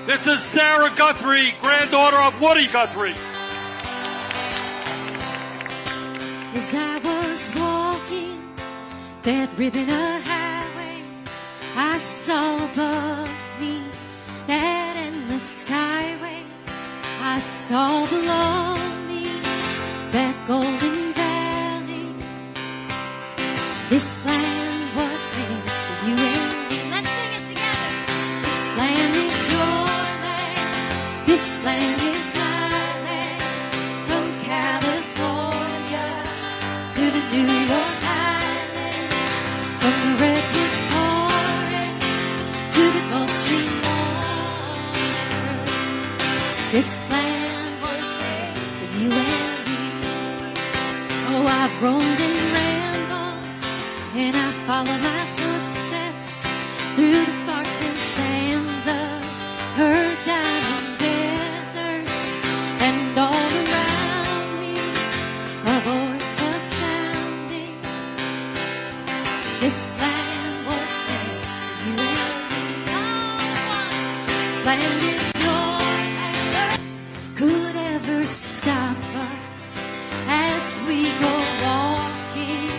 This is Sarah Guthrie, granddaughter of Woody Guthrie. As I was walking that ribbon of highway, I saw above me that endless skyway. I saw below me that golden valley. This land was made for you and me. Let's sing it together. This land is your land. This land is my land. From California to the New York Island, from the Redwood Forest to the Gulf Stream waters. This land was made for you and me. Oh, I've roamed and rambled, and I follow my footsteps through the sparkling sands of her diamond deserts, and all around me a voice was sounding. This land was made for you and me. All at once, this land is your land. Could ever stop us as we go walking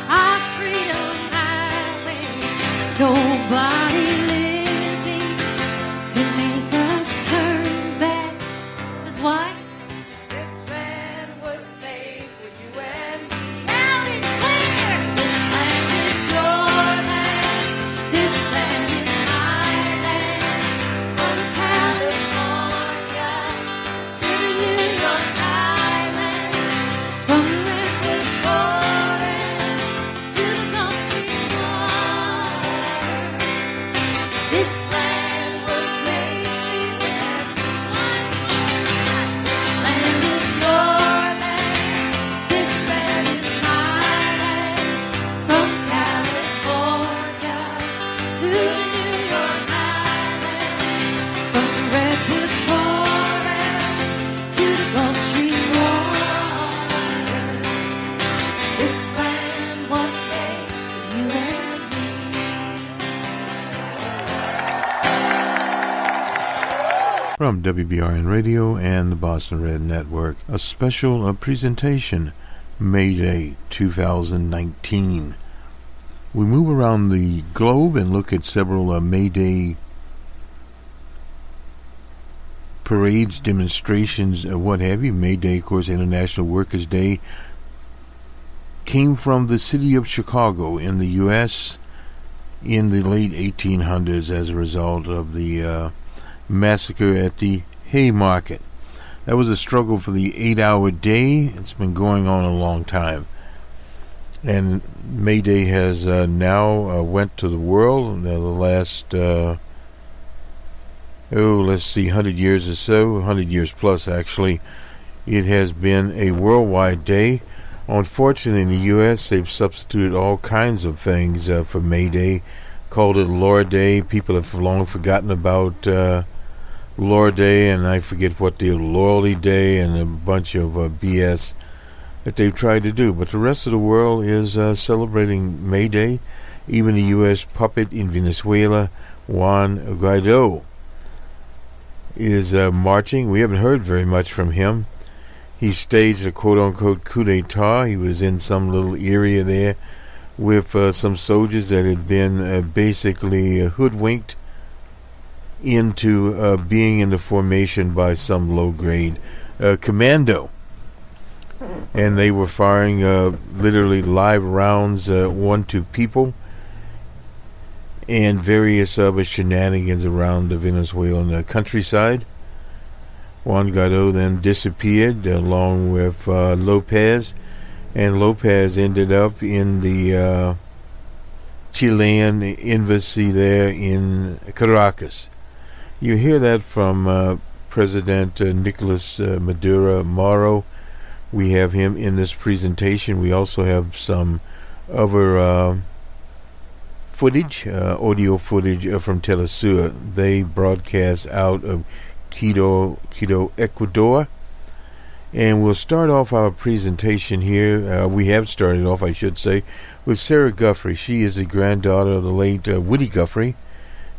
our freedom highway? Nobody living could make us turn back. 'Cause why? This land was made for you and me. Loud and clear. This land is your land. This land is my land. From California to the New York Island, from Redwood Forest to the Gulf Stream waters. This land was made for you and me. This land is your land. This land is my land. From California to the New York Island, from the Redwood Forest to the Gulf Stream waters. This land was made for you and me. From WBRN Radio and the Boston Red Network, a special presentation, May Day 2019. We move around the globe and look at several May Day parades, demonstrations, what have you. May Day, of course, International Workers' Day, came from the city of Chicago in the U.S. in the late 1800s as a result of the massacre at the Haymarket. That was a struggle for the 8-hour day. It's been going on a long time. And May Day has now went to the world. The last, let's see, 100 years or so, 100 years plus actually, it has been a worldwide day. Unfortunately, in the U.S., they've substituted all kinds of things for May Day, called it Laura Day. People have long forgotten about Laura Day, and I forget what the Loyalty Day, and a bunch of BS that they've tried to do. But the rest of the world is celebrating May Day. Even the U.S. puppet in Venezuela, Juan Guaido, is marching. We haven't heard very much from him. He staged a quote-unquote coup d'etat. He was in some little area there with some soldiers that had been basically hoodwinked into being in the formation by some low-grade commando. And they were firing literally live rounds onto people and various other shenanigans around the Venezuelan countryside. Juan Guaido then disappeared along with Lopez, and Lopez ended up in the Chilean embassy there in Caracas. You hear that from President Nicolas Maduro Moro. We have him in this presentation. We also have some other footage, audio footage from Telesur. They broadcast out of Quito, Ecuador. And we'll start off our presentation here. We have started off, I should say, with Sarah Guthrie. She is the granddaughter of the late Woody Guthrie.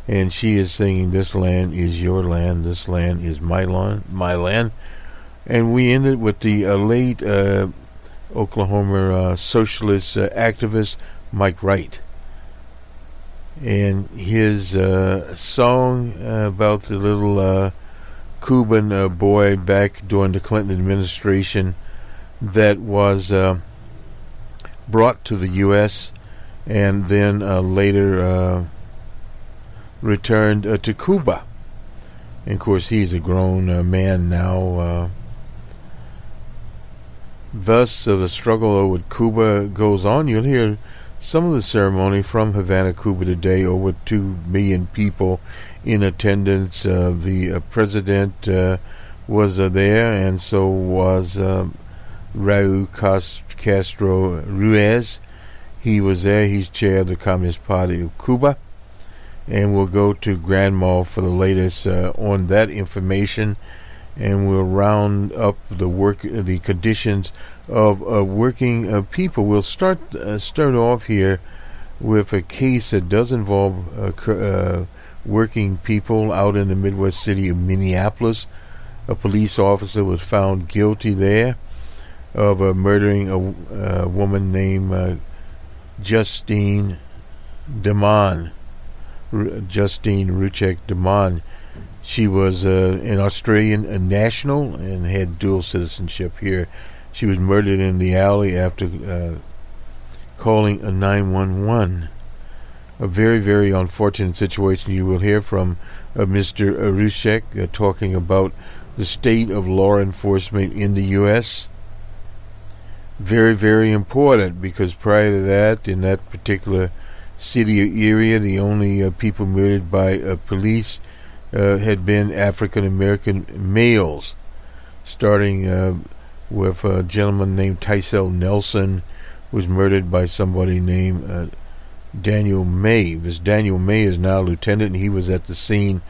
and she is singing "This Land Is Your Land, This Land Is My Land." And we ended with the late Oklahoma socialist activist Mike Wright, and his song about the little Cuban boy back during the Clinton administration that was brought to the U.S. and then later returned to Cuba. And of course, he's a grown man now. Thus, the struggle with Cuba goes on. You'll hear some of the ceremony from Havana, Cuba today. Over 2 million people in attendance. The president was there, and so was Raul Castro Ruiz. He was there. He's chair of the Communist Party of Cuba. And we'll go to Grandma for the latest on that information, and we'll round up the conditions of working people. We'll start off here with a case that does involve working people out in the Midwest city of Minneapolis. A police officer was found guilty there of murdering a woman named Justine Demon. Justine Ruchek Demon. She was an Australian national and had dual citizenship here. She was murdered in the alley after calling a 911. A very, very unfortunate situation. You will hear from Mr. Ruchek talking about the state of law enforcement in the U.S. Very, very important, because prior to that, in that particular city or area, the only people murdered by police had been African American males, starting with a gentleman named Tysel Nelson, was murdered by somebody named Daniel May. This Daniel May is now lieutenant, and he was at the scene,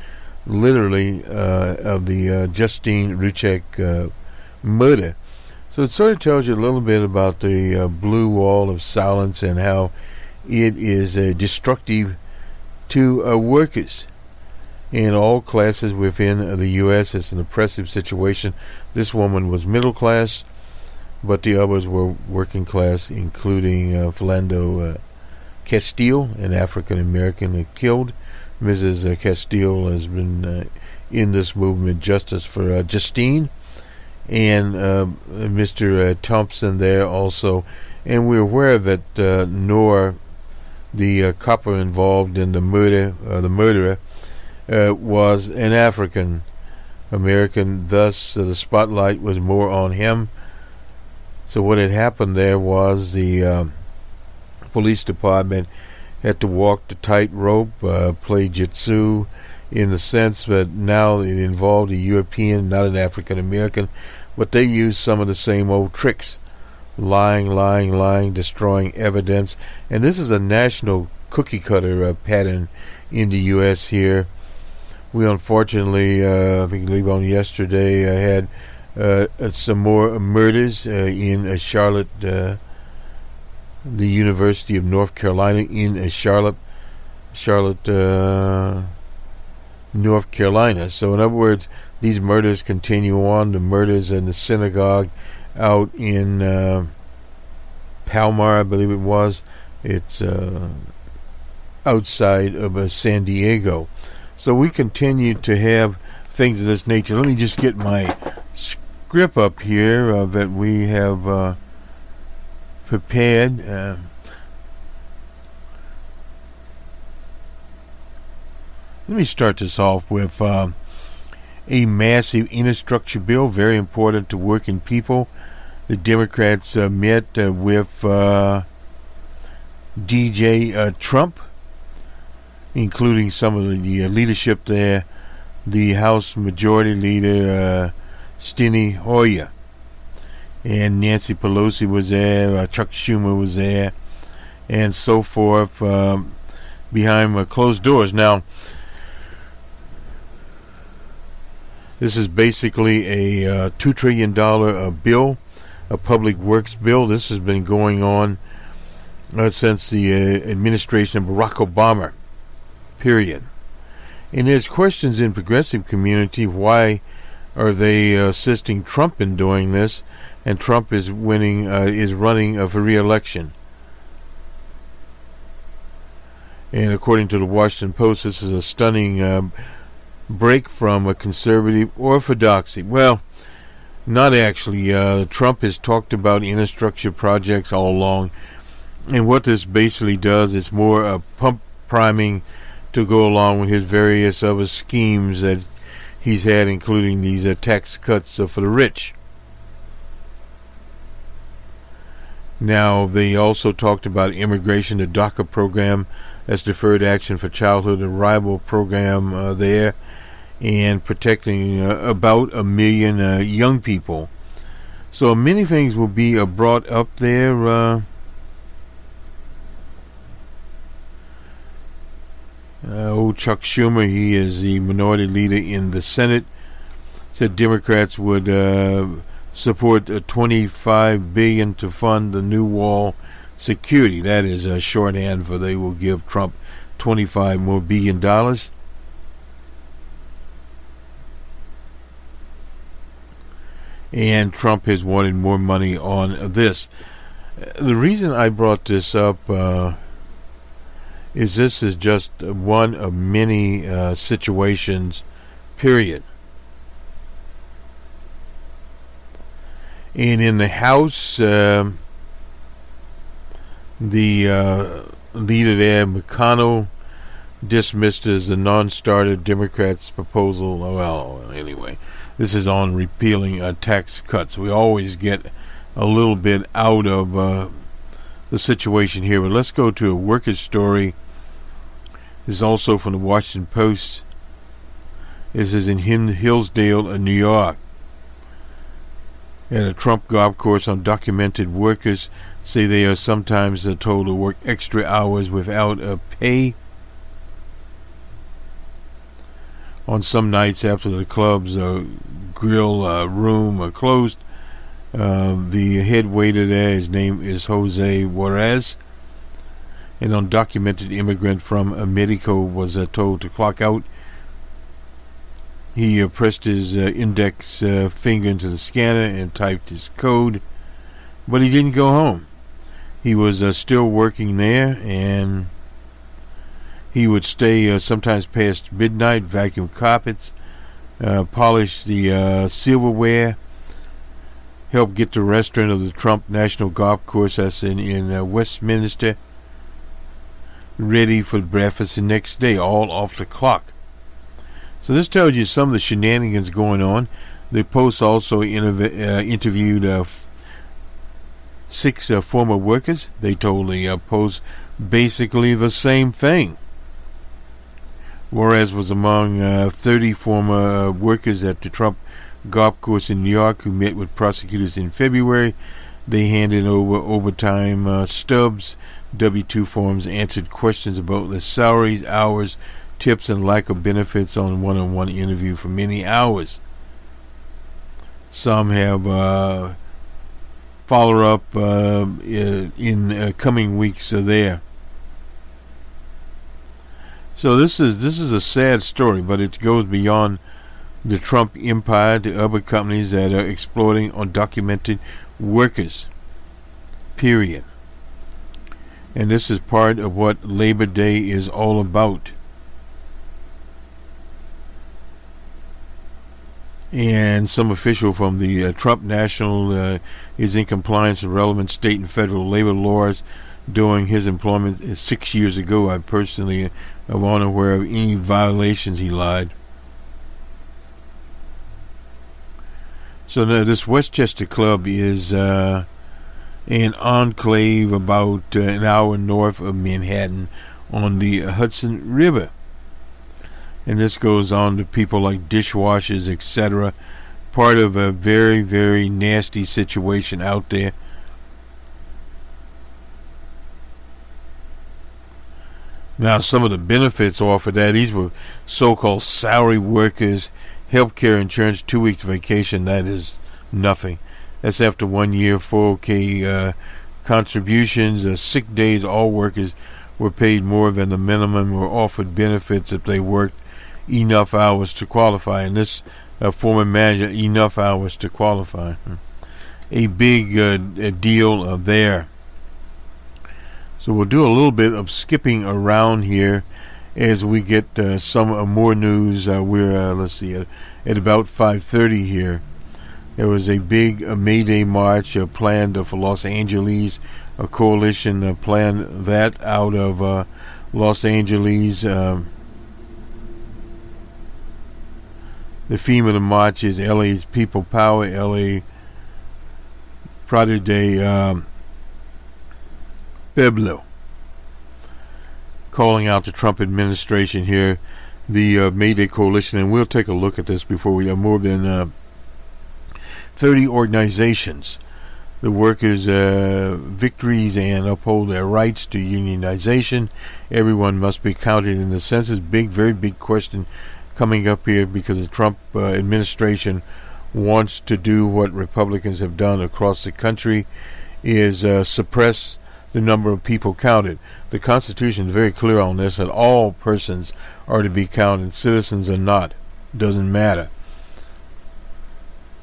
literally, of the Justine Ruchek murder. So it sort of tells you a little bit about the blue wall of silence and how it is destructive to workers in all classes within the U.S. It's an oppressive situation. This woman was middle class, but the others were working class, including Philando Castile, an African American killed. Mrs. Castile has been in this movement, Justice for Justine, and Mr. Thompson there also. And we're aware that Noor, the copper involved in the murderer, was an African American. Thus, the spotlight was more on him. So what had happened there was the police department had to walk the tightrope, play jitsu, in the sense that now it involved a European, not an African American, but they used some of the same old tricks. Lying, destroying evidence. And this is a national cookie cutter pattern in the U.S. here. We unfortunately, I believe on yesterday, had some more murders in Charlotte, the University of North Carolina in Charlotte, North Carolina. So in other words, these murders continue on. The murders in the synagogue out in Palmar, I believe it was. It's outside of San Diego. So we continue to have things of this nature. Let me just get my script up here that we have prepared. Let me start this off with a massive infrastructure bill, very important to working people. The Democrats met with DJ Trump, including some of the leadership there, the House Majority Leader Steny Hoyer, and Nancy Pelosi was there, Chuck Schumer was there, and so forth, behind closed doors. Now, this is basically a $2 trillion bill, a public works bill. This has been going on since the administration of Barack Obama, period. And there's questions in progressive community, why are they assisting Trump in doing this? And Trump is running for re-election. And according to the Washington Post, this is a stunning break from a conservative orthodoxy. Well, not actually. Trump has talked about infrastructure projects all along. And what this basically does is more pump priming to go along with his various other schemes that he's had, including these tax cuts for the rich. Now, they also talked about immigration, the DACA program, that's Deferred Action for Childhood Arrival program there, and protecting about 1 million young people. So many things will be brought up there. Old Chuck Schumer, he is the minority leader in the Senate, said Democrats would support $25 billion to fund the new wall security. That is a shorthand for they will give Trump $25 more billion. And Trump has wanted more money on this. The reason I brought this up is this is just one of many situations, period. And in the House, the leader there, McConnell, dismissed as a non-starter Democrats' proposal. Well, anyway, this is on repealing tax cuts. We always get a little bit out of the situation here, but let's go to a workers' story. This is also from the Washington Post. This is in Hillsdale, New York. At a Trump golf course, undocumented workers say they are sometimes told to work extra hours without pay. On some nights after the club's grill room closed, the head waiter there, his name is Jose Juarez, an undocumented immigrant from Mexico, was told to clock out. He pressed his index finger into the scanner and typed his code, but he didn't go home. He was still working there, and he would stay sometimes past midnight, vacuum carpets, polish the silverware, help get the restaurant of the Trump National Golf Course, that's in Westminster, ready for breakfast the next day, all off the clock. So this tells you some of the shenanigans going on. The Post also interviewed 6 former workers. They told the Post basically the same thing. Juarez was among 30 former workers at the Trump golf course in New York who met with prosecutors in February. They handed over overtime stubs, W-2 forms, answered questions about their salaries, hours, tips, and lack of benefits on one-on-one interview for many hours. Some have follow-up in coming weeks there. So this is a sad story, but it goes beyond the Trump empire to other companies that are exploiting undocumented workers. Period. And this is part of what Labor Day is all about. And some official from the Trump National is in compliance with relevant state and federal labor laws during his employment 6 years ago. I personally am unaware of any violations. He lied. So now this Westchester Club is an enclave about an hour north of Manhattan on the Hudson River. And this goes on to people like dishwashers, etc. Part of a very, very nasty situation out there. Now, some of the benefits offered that, these were so-called salary workers, health care insurance, 2 weeks vacation. That is nothing. That's after 1 year, 401k contributions, sick days. All workers were paid more than the minimum, were offered benefits if they worked enough hours to qualify. And this former manager, enough hours to qualify. A big deal there. So we'll do a little bit of skipping around here as we get some more news. We're let's see, at about 5:30 here. There was a big May Day march planned for Los Angeles. A coalition planned that out of Los Angeles. The theme of the march is LA's People Power, LA Prado de Pueblo. Calling out the Trump administration here, the May Day Coalition, and we'll take a look at this before we have more than 30 organizations. The workers' victories and uphold their rights to unionization. Everyone must be counted in the census. Big, very big question coming up here because the Trump administration wants to do what Republicans have done across the country, is suppress the number of people counted. The Constitution is very clear on this, that all persons are to be counted. Citizens are not. Doesn't matter.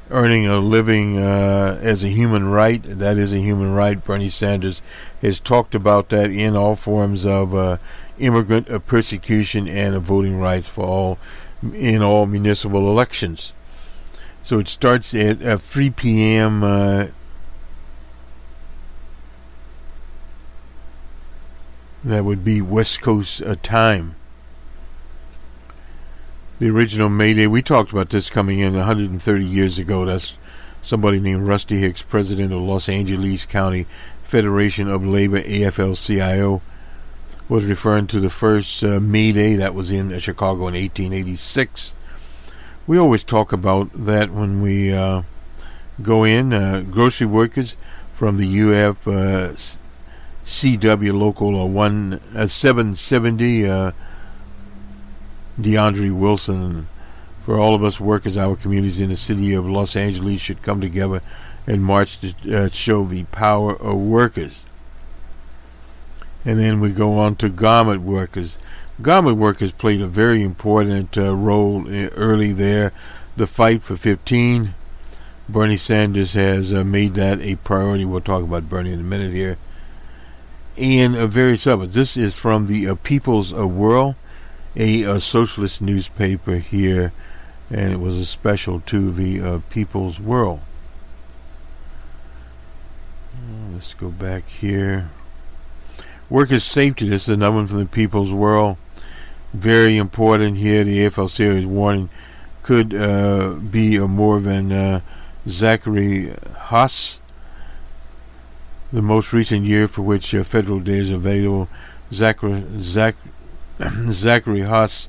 Earning a living as a human right, that is a human right. Bernie Sanders has talked about that in all forms of immigrant persecution and voting rights for all in all municipal elections. So it starts at 3 p.m. That would be West Coast time. The original May Day, we talked about this coming in 130 years ago. That's somebody named Rusty Hicks, president of Los Angeles County Federation of Labor, AFL-CIO, was referring to the first May Day that was in Chicago in 1886. We always talk about that when we go in. Grocery workers from the UF CW Local 770, DeAndre Wilson, for all of us workers, our communities in the city of Los Angeles should come together and march to show the power of workers. And then we go on to garment workers. Garment workers played a very important role early there. The fight for 15. Bernie Sanders has made that a priority. We'll talk about Bernie in a minute here. And various others. This is from the People's World, a socialist newspaper here, and it was a special to the People's World. Let's go back here. Workers' safety. This is another one from the People's World. Very important here. The AFL-CIO is warning could be more than Zachary Haas. The most recent year for which federal days are available. Zachary Haas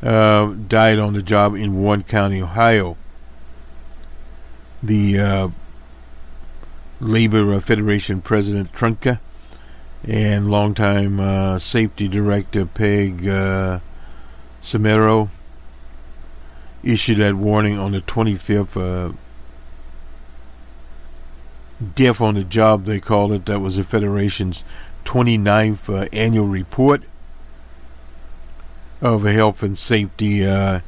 died on the job in Warren County, Ohio. The Labor Federation President Trunka and longtime safety director Peg Samero issued that warning on the 25th. Death on the job, they called it. That was the Federation's 29th annual report of health and safety in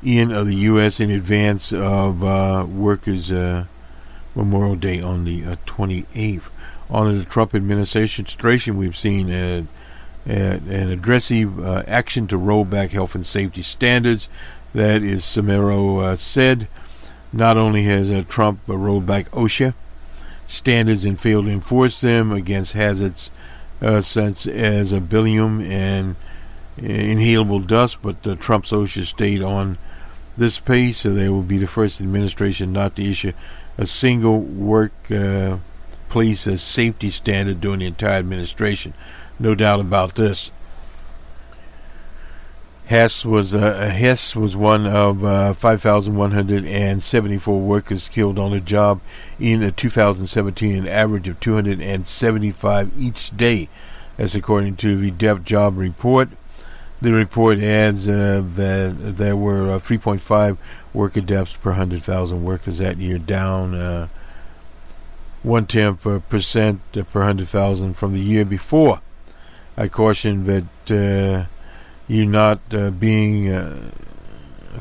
the U.S. in advance of Workers' Memorial Day on the 28th. On the Trump administration, we've seen an aggressive action to roll back health and safety standards. That is, Samero said. Not only has Trump rolled back OSHA standards and failed to enforce them against hazards such as beryllium and inhalable dust, but Trump's OSHA stayed on this pace, so they will be the first administration not to issue a single workplace safety standard during the entire administration. No doubt about this. Hess was one of 5,174 workers killed on the job in 2017, an average of 275 each day. That's according to the Deaf Job Report. The report adds that there were 3.5 worker deaths per 100,000 workers that year, down 0.1% per 100,000 from the year before. I caution that you not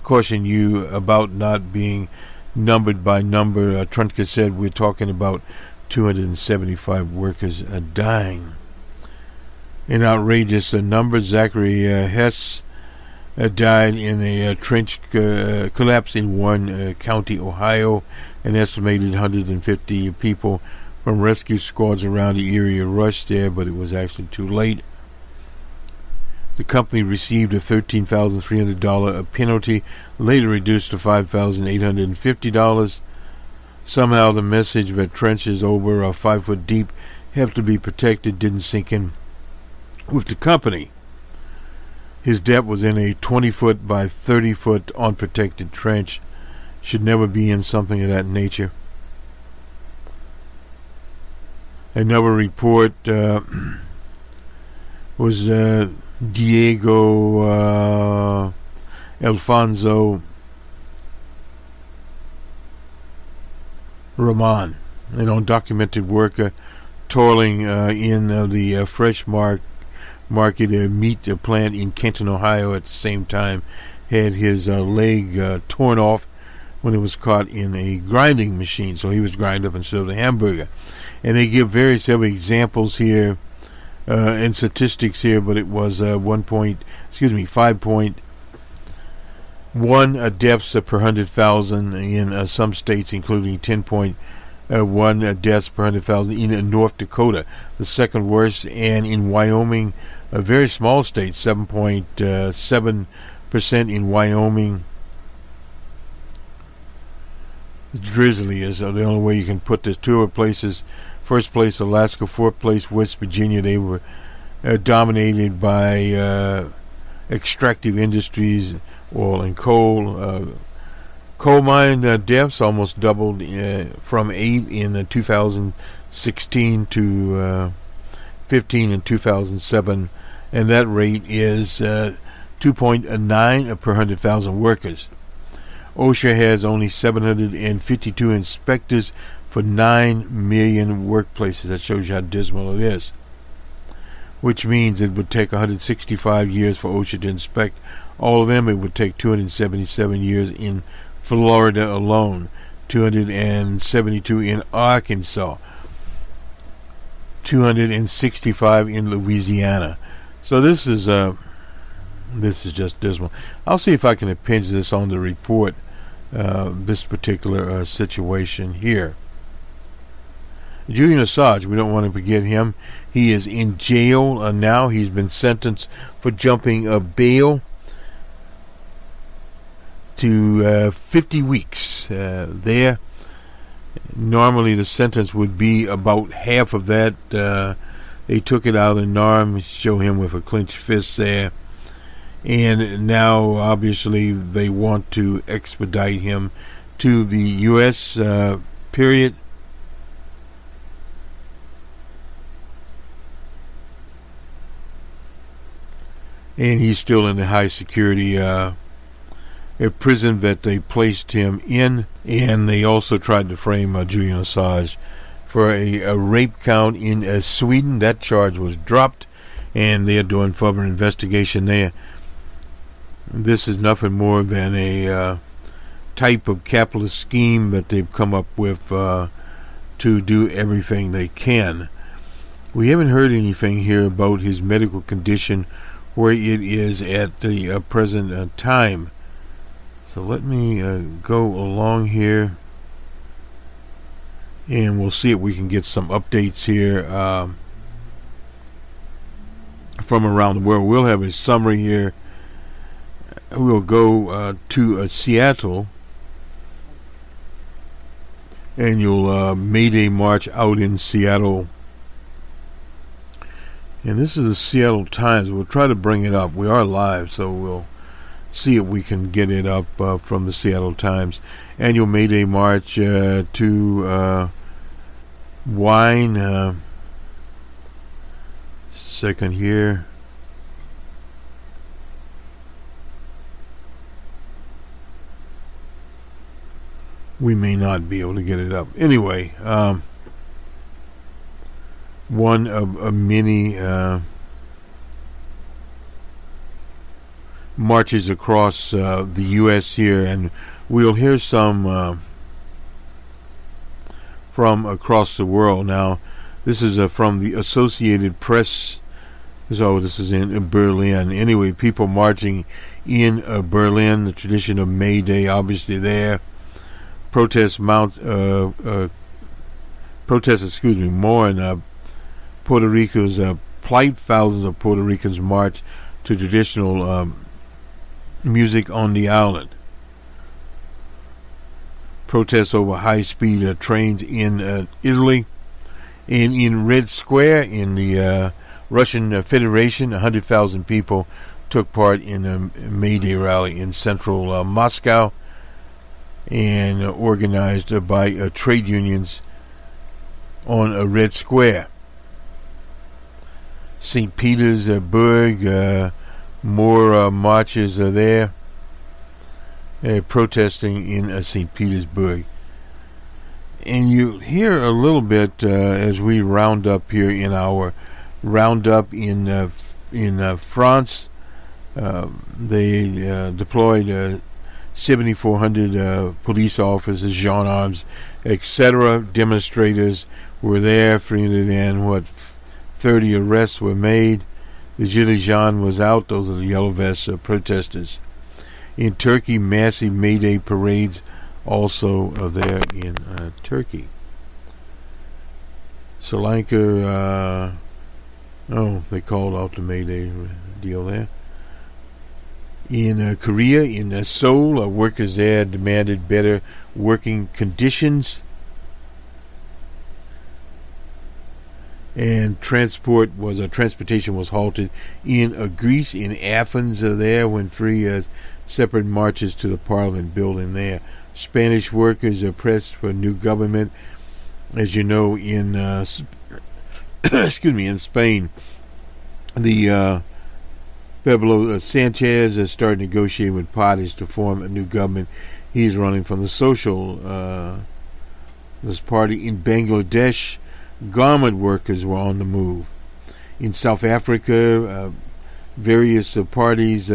caution you about not being numbered by number. Trunka said we're talking about 275 workers dying. An outrageous number. Zachary Hess died in a trench collapse in Warren County, Ohio. An estimated 150 people from rescue squads around the area rushed there, but it was actually too late. The company received a $13,300 penalty, later reduced to $5,850. Somehow the message that trenches over 5 foot deep have to be protected didn't sink in with the company. His death was in a 20 foot by 30 foot unprotected trench. Should never be in something of that nature. Another report was Diego Alfonso Roman, an undocumented worker toiling in the fresh market meat plant in Kenton, Ohio. At the same time, had his leg torn off when it was caught in a grinding machine. So he was grind up and served a hamburger. And they give various other examples here and statistics here, but it was 5.1 deaths per 100,000 in some states, including 10.1 deaths per 100,000 in North Dakota, the second worst, and in Wyoming, a very small state, 7.7% in Wyoming. Drizzly is the only way you can put this. Two other places. First place, Alaska. Fourth place, West Virginia. They were dominated by extractive industries, oil and coal. Coal mine deaths almost doubled from 8 in 2016 to 15 in 2007. And that rate is 2.9 per 100,000 workers. OSHA has only 752 inspectors for 9 million workplaces. That shows you how dismal it is. Which means it would take 165 years for OSHA to inspect all of them. It would take 277 years in Florida alone, 272 in Arkansas, 265 in Louisiana. So this is just dismal. I'll see if I can append this on the report, this particular situation here. Julian Assange, we don't want to forget him. He is in jail now. He's been sentenced for jumping a bail to 50 weeks there. Normally the sentence would be about half of that. They took it out of NARM, show him with a clenched fist there. And now, obviously, they want to expedite him to the U.S. Period. And he's still in the high security prison that they placed him in. And they also tried to frame Julian Assange for a rape count in Sweden. That charge was dropped, and they're doing further investigation there. This is nothing more than a type of capitalist scheme that they've come up with to do everything they can. We haven't heard anything here about his medical condition, where it is at the present time. So let me go along here, and we'll see if we can get some updates here from around the world. We'll have a summary here. We'll go to Seattle, annual May Day march out in Seattle. And this is the Seattle Times. We'll try to bring it up. We are live, so we'll see if we can get it up from the Seattle Times. Annual May Day march to Wine. Second here. We may not be able to get it up. Anyway, one of many marches across the U.S. here, and we'll hear some from across the world. Now, this is from the Associated Press. So this is in Berlin. Anyway, people marching in Berlin, the tradition of May Day, obviously there. Protests more in Puerto Rico's plight. Thousands of Puerto Ricans march to traditional music on the island. Protests over high-speed trains in Italy. And in Red Square in the Russian Federation, 100,000 people took part in a May Day rally in central Moscow, and organized by trade unions on a Red Square. St. Petersburg, more marches are there, protesting in St. Petersburg. And you hear a little bit as we round up here in our roundup in France. They deployed 7,400 police officers, gendarmes, etc. Demonstrators were there. 30 arrests were made. The Gilets jaunes was out. Those are the yellow vest protesters. In Turkey, massive May Day parades also are there in Turkey. Sri Lanka, they called out the May Day deal there. In Korea, in Seoul, workers there demanded better working conditions. And transportation was halted in Greece. In Athens, there went free separate marches to the Parliament building there. Spanish workers are pressed for a new government. As you know, in in Spain, the Pablo Sanchez has started negotiating with parties to form a new government. He's running from the Socialist Party. In Bangladesh, garment workers were on the move. In South Africa, various parties,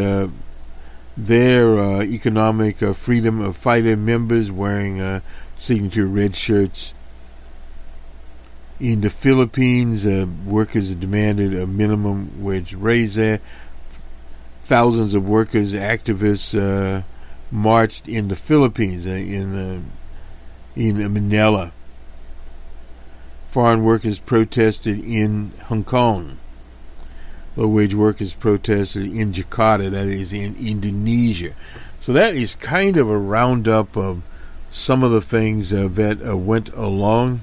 their economic freedom fighter members wearing signature red shirts. In the Philippines, workers demanded a minimum wage raise there. Thousands of workers, activists marched in the Philippines, in Manila. Foreign workers protested in Hong Kong. Low-wage workers protested in Jakarta, that is in Indonesia. So that is kind of a roundup of some of the things that went along.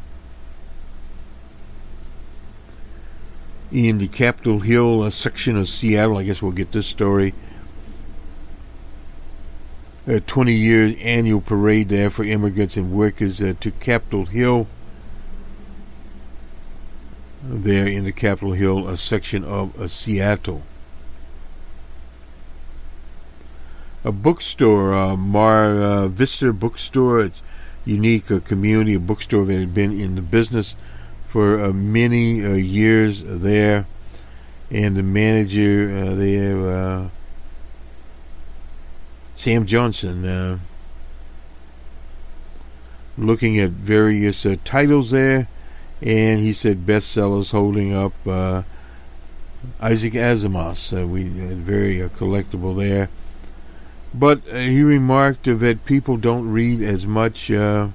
In the Capitol Hill section of Seattle, I guess we'll get this story. A 20-year annual parade there for immigrants and workers to Capitol Hill. There in the Capitol Hill section of Seattle. A bookstore, Mar Vista Bookstore, it's unique community, a bookstore that had been in the business for many years there, and the manager there, Sam Johnson, looking at various titles there, and he said bestsellers holding up Isaac Asimov's. We had very collectible there, but he remarked that people don't read as much as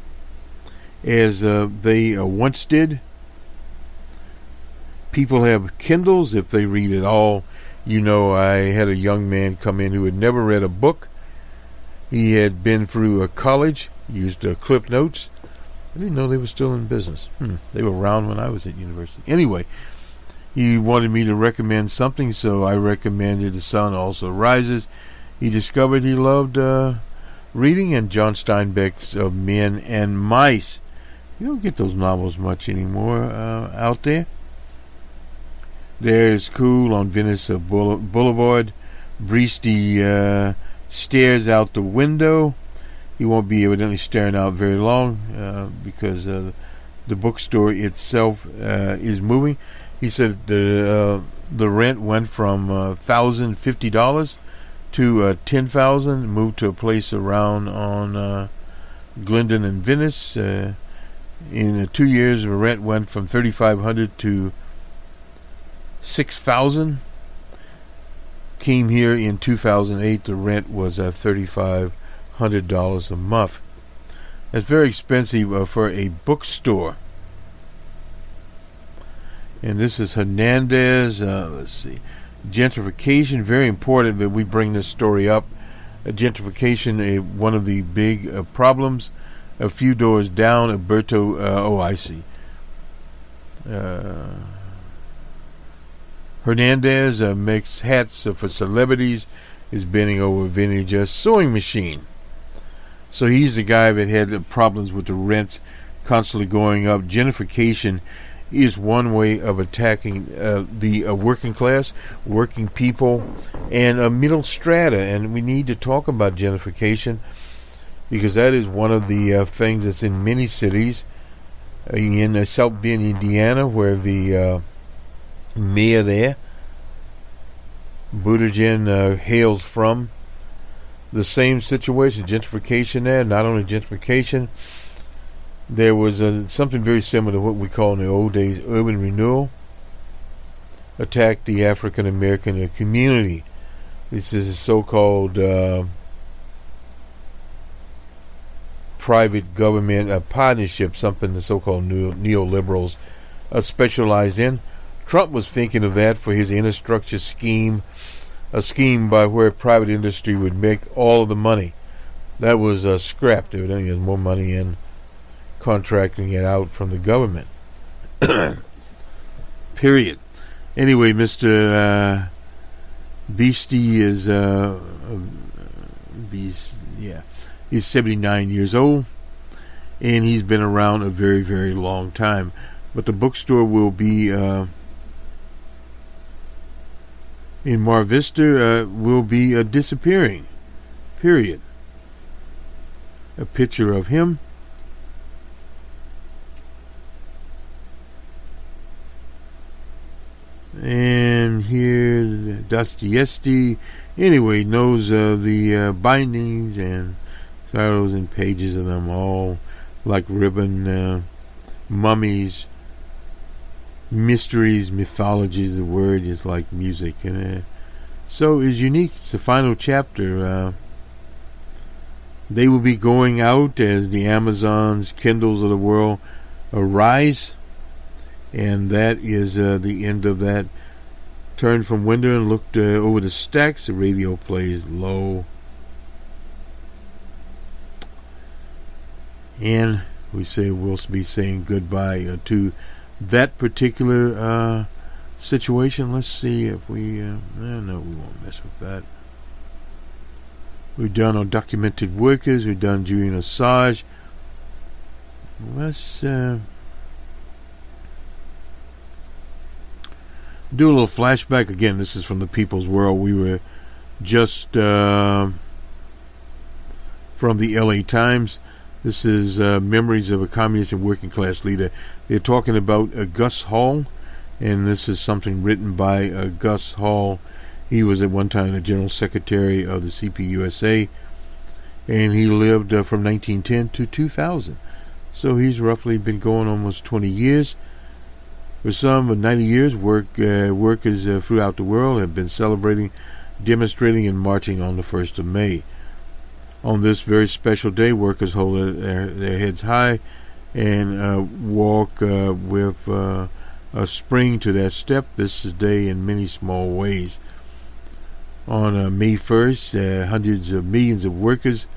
they once did. People have Kindles if they read at all. You know, I had a young man come in who had never read a book. He had been through a college, used Clip Notes. I didn't know they were still in business. They were around when I was at university. Anyway, he wanted me to recommend something, so I recommended The Sun Also Rises. He discovered he loved reading, and John Steinbeck's Men and Mice. You don't get those novels much anymore out there. There's Cool on Venice Boulevard. Breesty stares out the window. He won't be evidently staring out very long because the bookstore itself is moving. He said the rent went from $1,050 to to 10,000. Moved to a place around on Glendon and Venice. In 2 years, the rent went from 3,500 to 6,000. Came here in 2008. The rent was $3,500 a month. That's very expensive for a bookstore. And this is Hernandez. Let's see. Gentrification, very important that we bring this story up. Gentrification, one of the big problems. A few doors down, Alberto, I see. Hernandez makes hats for celebrities, is bending over a vintage sewing machine. So he's the guy that had problems with the rents constantly going up. Gentrification is one way of attacking the working class, working people, and middle strata. And we need to talk about gentrification because that is one of the things that's in many cities. In South Bend, Indiana, where the mayor there, Buttigieg, hails from. The same situation, gentrification there. Not only gentrification, there was something very similar to what we call in the old days urban renewal. Attacked the African American community. This is a so-called private government partnership, something the so-called neoliberals specialize in. Trump was thinking of that for his infrastructure scheme, a scheme by where private industry would make all of the money. That was scrapped. Evidently there's more money in contracting it out from the government. Period. Anyway, Mr. Beastie is he's 79 years old, and he's been around a very, very long time. But the bookstore will be in Mar Vista will be disappearing. Period. A picture of him. And here, Dostoevsky, anyway, knows the bindings and titles and pages of them all, like ribbon, mummies, mysteries, mythologies. The word is like music, and so is unique. It's the final chapter. They will be going out as the Amazons, Kindles of the world arise. And that is the end of that. Turned from window and looked over the stacks. The radio plays low. And we'll be saying goodbye to that particular situation. Let's see if we... no, we won't mess with that. We've done undocumented workers. We've done Julian Assange. Let's... do a little flashback again. This is from the People's World. We were just from the LATimes. This is memories of a communist and working class leader. They're talking about Gus Hall, and this is something written by Gus Hall. He was at one time the general secretary of the CPUSA, and he lived from 1910 to 2000. So he's roughly been going almost 20 years. For some, 90 years, workers throughout the world have been celebrating, demonstrating, and marching on the 1st of May. On this very special day, workers hold their heads high and walk with a spring to their step. This is day in many small ways. On May 1st, hundreds of millions of workers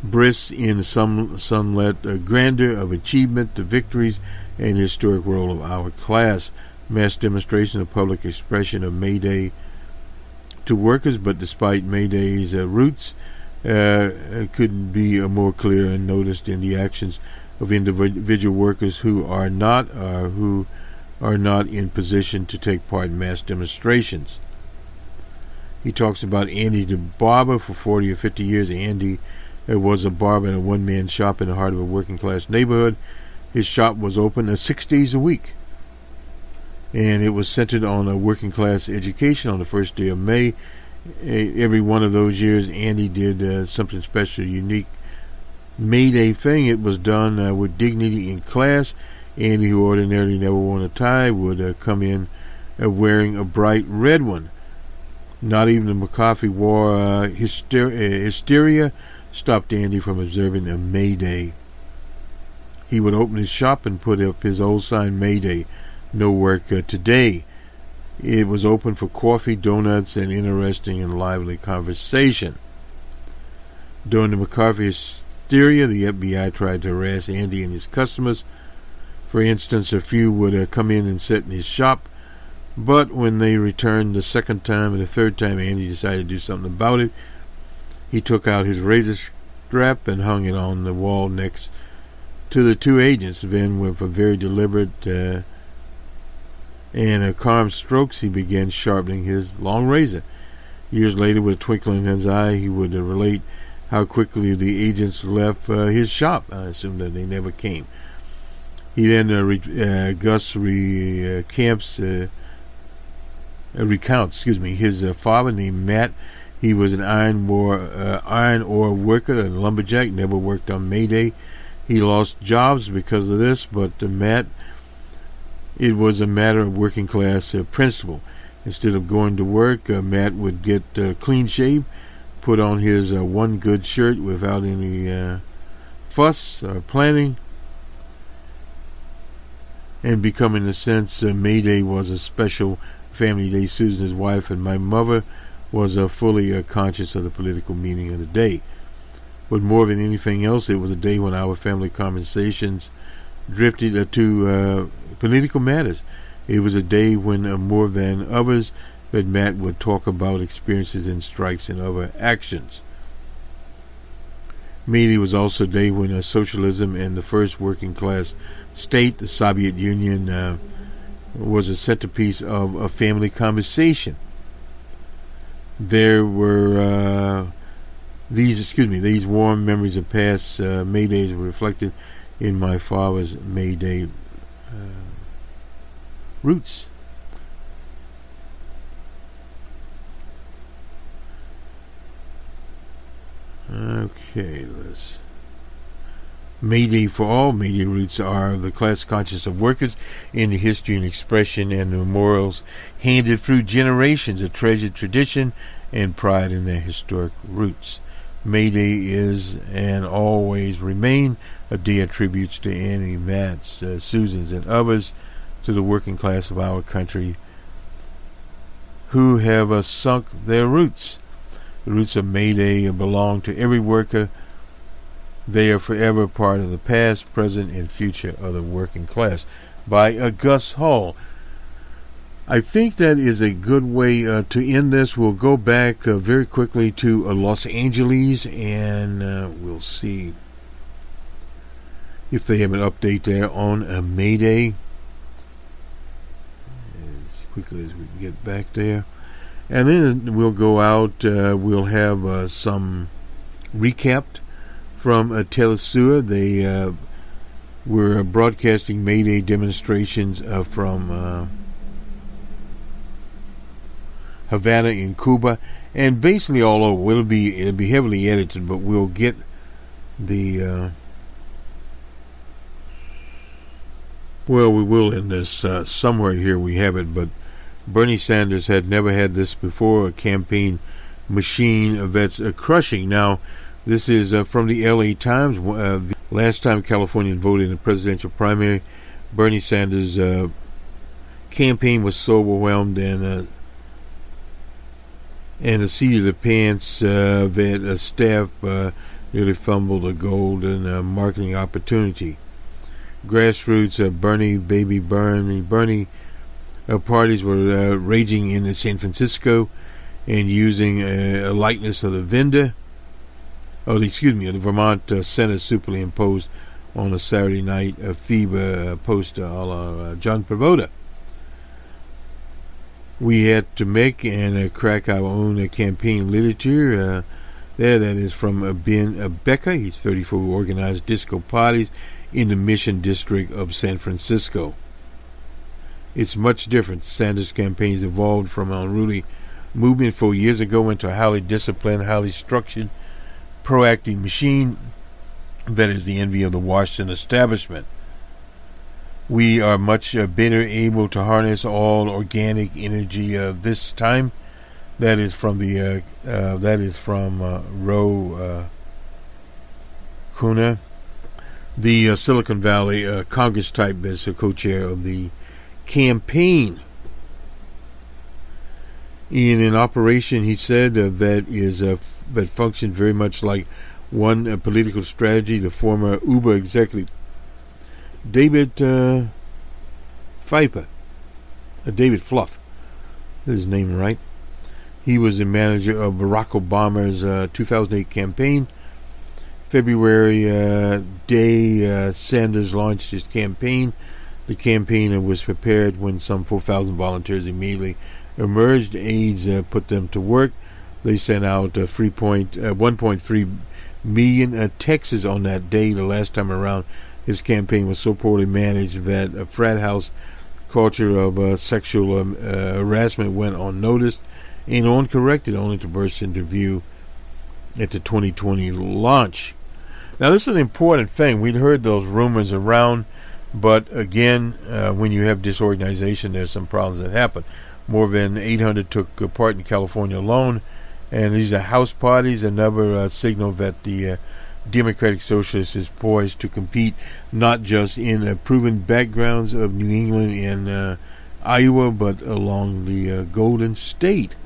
brisk in sunlit grandeur of achievement, the victories, and historic role of our class. Mass demonstration of public expression of May Day to workers, but despite May Day's roots, couldn't be more clear and noticed in the actions of individual workers who are not in position to take part in mass demonstrations. He talks about Andy the barber. For 40 or 50 years, Andy was a barber in a one-man shop in the heart of a working-class neighborhood. His shop was open 6 days a week. and it was centered on a working class education on the first day of May. Every one of those years, Andy did something special, unique May Day thing. It was done with dignity in class. Andy, who ordinarily never wore a tie, would come in wearing a bright red one. Not even the McCarthy War hysteria stopped Andy from observing a May Day. He would open his shop and put up his old sign, May Day, no work today. It was open for coffee, donuts, and interesting and lively conversation. During the McCarthy hysteria, the FBI tried to harass Andy and his customers. For instance, a few would come in and sit in his shop, but when they returned the second time and the third time, Andy decided to do something about it. He took out his razor strap and hung it on the wall next to the two agents. Then, with a very deliberate and calm strokes, he began sharpening his long razor. Years later, with a twinkle in his eye, he would relate how quickly the agents left his shop. I assume that they never came. He then recounts his father named Matt. He was an iron ore worker, a lumberjack, never worked on May Day. He lost jobs because of this, but Matt, it was a matter of working class principle. Instead of going to work, Matt would get clean shaved, put on his one good shirt without any fuss or planning, and become, in a sense, May Day was a special family day. Susan, his wife, and my mother was fully conscious of the political meaning of the day. But more than anything else, it was a day when our family conversations drifted to political matters. It was a day when, more than others, that Matt would talk about experiences in strikes and other actions. May Day was also a day when socialism and the first working class state, the Soviet Union, was a centerpiece of a family conversation. There were these warm memories of past May Days were reflected in my father's May Day roots. Okay, let's. May Day for all. May Day roots are the class conscience of workers in the history and expression and the memorials handed through generations, a treasured tradition and pride in their historic roots. May Day is and always remain a day of tributes to Annie, Matt's, Susan's, and others, to the working class of our country who have sunk their roots. The roots of May Day belong to every worker. They are forever part of the past, present, and future of the working class. By Gus Hall. I think that is a good way to end this. We'll go back very quickly to Los Angeles, and we'll see if they have an update there on May Day. As quickly as we can get back there. And then we'll go out, we'll have some recapped from Telesur. They were broadcasting May Day demonstrations from Havana in Cuba, and basically all over. It'll be heavily edited, but we'll get the we will in this somewhere here we have it, but Bernie Sanders had never had this before, a campaign machine that's crushing. Now, this is from the LATimes. The last time California voted in the presidential primary, Bernie Sanders' campaign was so overwhelmed and the seat of the pants that staff nearly fumbled a golden marketing opportunity. Grassroots Bernie, baby Bernie parties were raging in San Francisco and using a likeness of the vendor, the Vermont Senate superimposed on a Saturday night fever poster a la John Pervoda. We had to make and crack our own campaign literature. That is from Ben Becker. He's 34, who organized disco parties in the Mission District of San Francisco. It's much different. Sanders' campaigns evolved from an unruly movement 4 years ago into a highly disciplined, highly structured, proactive machine that is the envy of the Washington establishment. We are much better able to harness all organic energy of this time. That is from Ro Khanna, the Silicon Valley Congress type, as a co-chair of the campaign. In an operation, he said, that functioned very much like one political strategy. The former Uber executive David Plouffe, David Plouffe, is his name right? He was the manager of Barack Obama's 2008 campaign. February day, Sanders launched his campaign. The campaign was prepared when some 4,000 volunteers immediately emerged. Aides put them to work. They sent out 1.3 million texts on that day. The last time around, his campaign was so poorly managed that a frat house culture of sexual harassment went unnoticed and uncorrected, only to burst into view at the 2020 launch. Now, this is an important thing. We'd heard those rumors around, but again, when you have disorganization, there's some problems that happen. More than 800 took part in California alone, and these are house parties, another signal that the Democratic Socialist is poised to compete not just in proven backgrounds of New England and Iowa, but along the Golden State.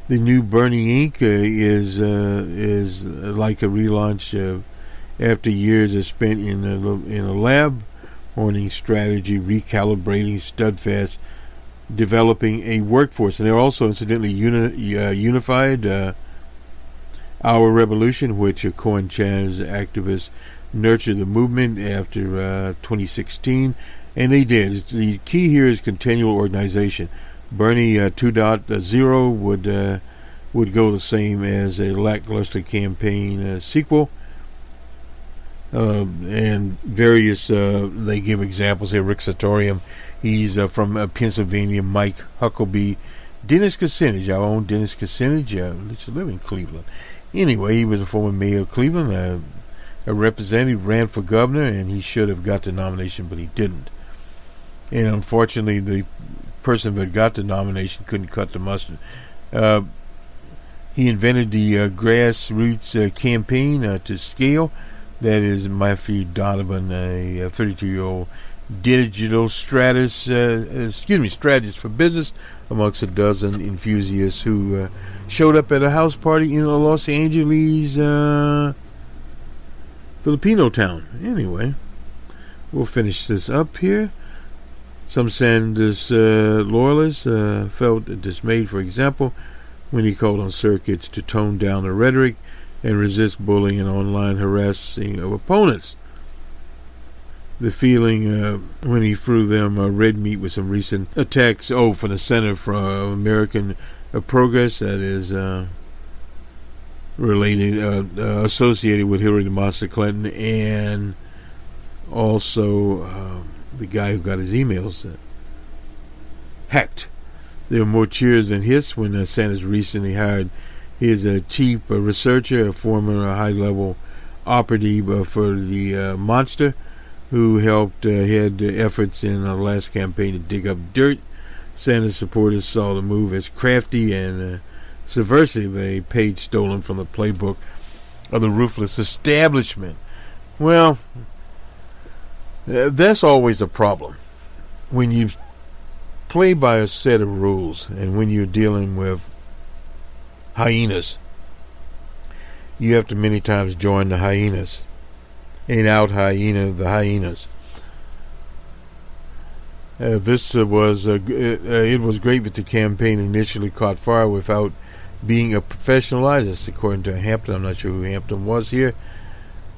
The new Bernie Inc. is like a relaunch after years are spent in a lab, honing strategy, recalibrating, steadfast, developing a workforce. And they're also incidentally unified. Our Revolution, which coined Chan's activists, nurtured the movement after 2016, and they did. The key here is continual organization. Bernie 2.0 would go the same as a lackluster campaign sequel, and various. They give examples here. Rick Sartorius, he's from Pennsylvania. Mike Huckabee, Dennis Kucinich, our own Dennis Kucinich, used to live in Cleveland. Anyway, he was a former mayor of Cleveland, a representative, ran for governor, and he should have got the nomination, but he didn't. And unfortunately, the person that got the nomination couldn't cut the mustard. He invented the grassroots campaign to scale. That is Matthew Donovan, a 32-year-old digital strategist for business, amongst a dozen enthusiasts who showed up at a house party in a Los Angeles Filipino town. Anyway, we'll finish this up here. Some Sanders loyalists felt dismayed, for example, when he called on circuits to tone down the rhetoric and resist bullying and online harassing of opponents. The feeling when he threw them red meat with some recent attacks from the Center for American Progress, that is associated with Hillary Monster Clinton, and also the guy who got his emails hacked. There were more cheers than hiss when Sanders recently hired his chief researcher, a former high-level operative for the Monster, who helped head efforts in the last campaign to dig up dirt. Sanders supporters saw the move as crafty and subversive, a page stolen from the playbook of the ruthless establishment. Well, that's always a problem when you play by a set of rules, and when you're dealing with hyenas, you have to many times join the hyenas and out hyena the hyenas. This was it was great that the campaign initially caught fire without being professionalized. That's according to Hampton. I'm not sure who Hampton was here.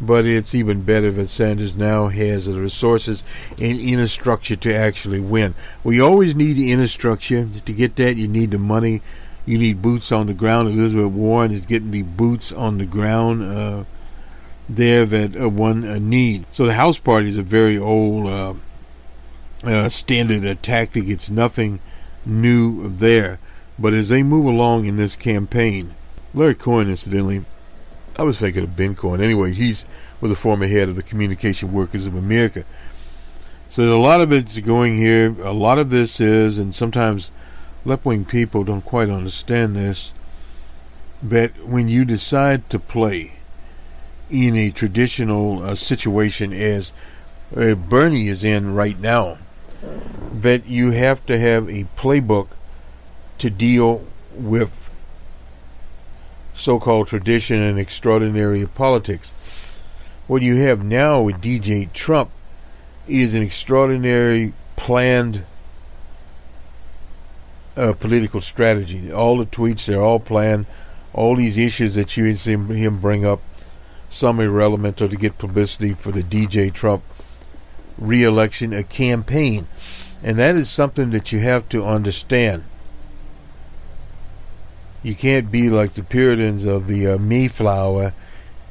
But it's even better that Sanders now has the resources and inner structure to actually win. We always need the inner structure. To get that, you need the money. You need boots on the ground. Elizabeth Warren is getting the boots on the ground there that one need. So the House Party is a very old standard tactic. It's nothing new there. But as they move along in this campaign, Larry Cohen, incidentally, I was thinking of Ben Cohen. Anyway, he's the former head of the Communication Workers of America. So there's a lot of it's going here. A lot of this is, and sometimes left-wing people don't quite understand this, but when you decide to play in a traditional situation as Bernie is in right now, that you have to have a playbook to deal with so-called tradition and extraordinary politics. What you have now with DJ Trump is an extraordinary planned political strategy. All the tweets, they're all planned. All these issues that you see him bring up, some irrelevant or to get publicity for the DJ Trump re-election, a campaign. And that is something that you have to understand. You can't be like the Puritans of the Mayflower.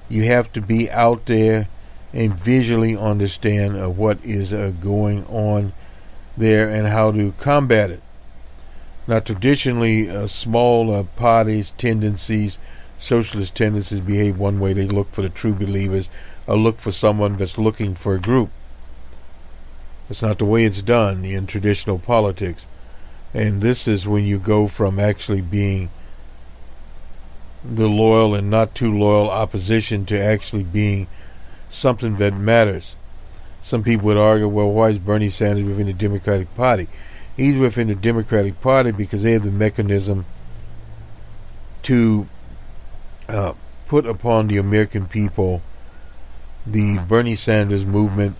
You have to be out there and visually understand what is going on there and how to combat it. Now, traditionally, small parties, tendencies, socialist tendencies behave one way. They look for the true believers or look for someone that's looking for a group. That's not the way it's done in traditional politics. And this is when you go from actually being the loyal and not too loyal opposition to actually being something that matters. Some people would argue, well, why is Bernie Sanders within the Democratic Party? He's within the Democratic Party because they have the mechanism to put upon the American people the Bernie Sanders movement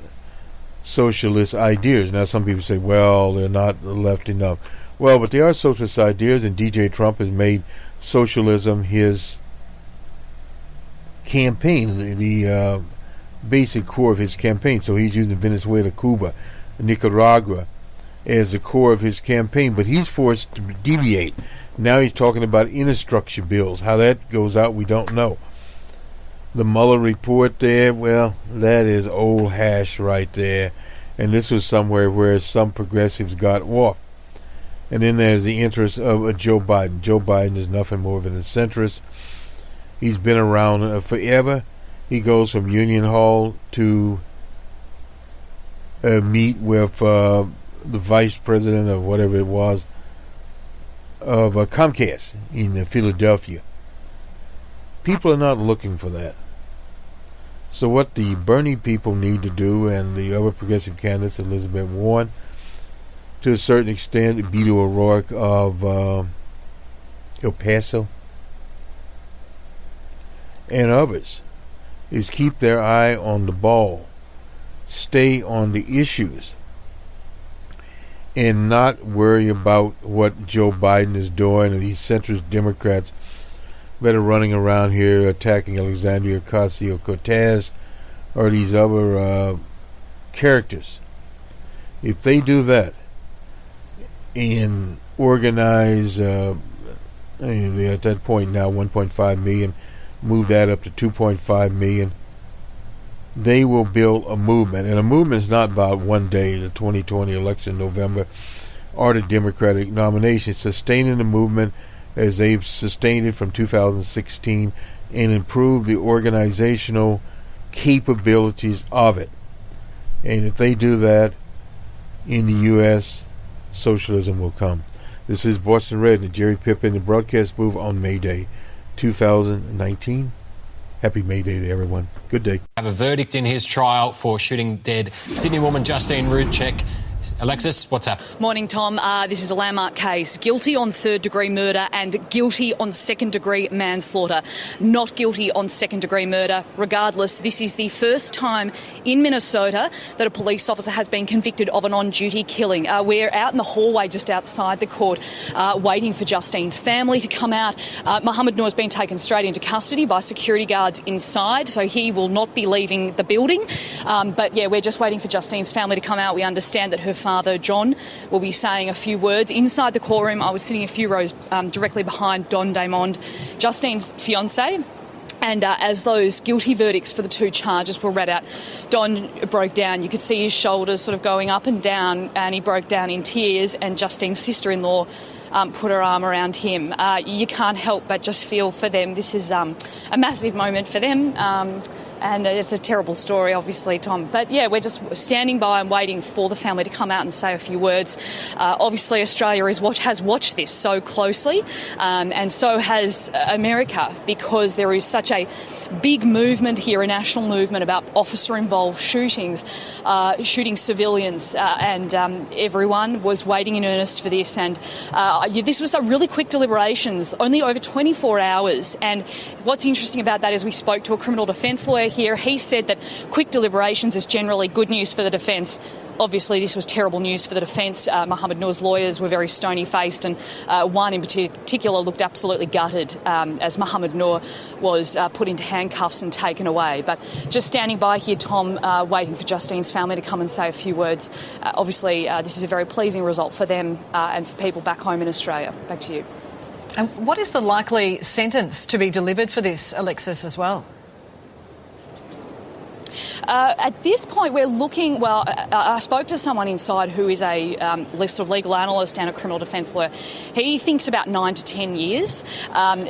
socialist ideas. Now some people say, well, they're not left enough. Well, but they are socialist ideas, and DJ Trump has made socialism his campaign, the basic core of his campaign. So he's using Venezuela, Cuba, Nicaragua as the core of his campaign, but he's forced to deviate. Now he's talking about infrastructure bills. How that goes out, we don't know. The Mueller report there, well, that is old hash right there. And this was somewhere where some progressives got off. And then there's the interest of Joe Biden. Joe Biden is nothing more than a centrist. He's been around forever. He goes from Union Hall to meet with the vice president of whatever it was of Comcast in Philadelphia. People are not looking for that. So what the Bernie people need to do, and the other progressive candidates, Elizabeth Warren, to a certain extent, Beto O'Rourke of El Paso, and others, is keep their eye on the ball, stay on the issues, and not worry about what Joe Biden is doing, or these centrist Democrats that are running around here attacking Alexandria Ocasio-Cortez or these other characters. If they do that and organize, at that point now 1.5 million, move that up to 2.5 million, they will build a movement. And a movement is not about one day, the 2020 election in November, or the Democratic nomination. Sustaining the movement as they've sustained it from 2016 and improve the organizational capabilities of it. And if they do that in the U.S., socialism will come. This is Boston Red and Jerry Pippin, the broadcast booth on May Day 2019. Happy May Day to everyone. Good day. Have a verdict in his trial for shooting dead Sydney woman Justine Ruchek. Alexis, what's happened? Morning, Tom. This is a landmark case. Guilty on third-degree murder and guilty on second-degree manslaughter. Not guilty on second-degree murder. Regardless, this is the first time in Minnesota that a police officer has been convicted of an on-duty killing. We're out in the hallway just outside the court waiting for Justine's family to come out. Mohammed Noor has been taken straight into custody by security guards inside, so he will not be leaving the building. But, yeah, we're just waiting for Justine's family to come out. We understand that her father, John, will be saying a few words. Inside the courtroom, I was sitting a few rows directly behind Don Damond, Justine's fiancé. And as those guilty verdicts for the two charges were read out, Don broke down. You could see his shoulders sort of going up and down, and he broke down in tears, and Justine's sister-in-law put her arm around him. You can't help but just feel for them. This is a massive moment for them. And it's a terrible story, obviously, Tom. But, yeah, we're just standing by and waiting for the family to come out and say a few words. Obviously, Australia has watched this so closely, and so has America, because there is such a big movement here, a national movement about officer-involved shootings, shooting civilians, and everyone was waiting in earnest for this. And this was a really quick deliberations, only over 24 hours. And what's interesting about that is we spoke to a criminal defence lawyer here. He said that quick deliberations is generally good news for the defence. Obviously, this was terrible news for the defence. Mohammed Noor's lawyers were very stony-faced, and one in particular looked absolutely gutted as Mohammed Noor was put into handcuffs and taken away. But just standing by here, Tom, waiting for Justine's family to come and say a few words. Obviously, this is a very pleasing result for them and for people back home in Australia. Back to you. And what is the likely sentence to be delivered for this, Alexis, as well? At this point, we're looking, well, I spoke to someone inside who is a sort of legal analyst and a criminal defence lawyer. He thinks about 9 to 10 years.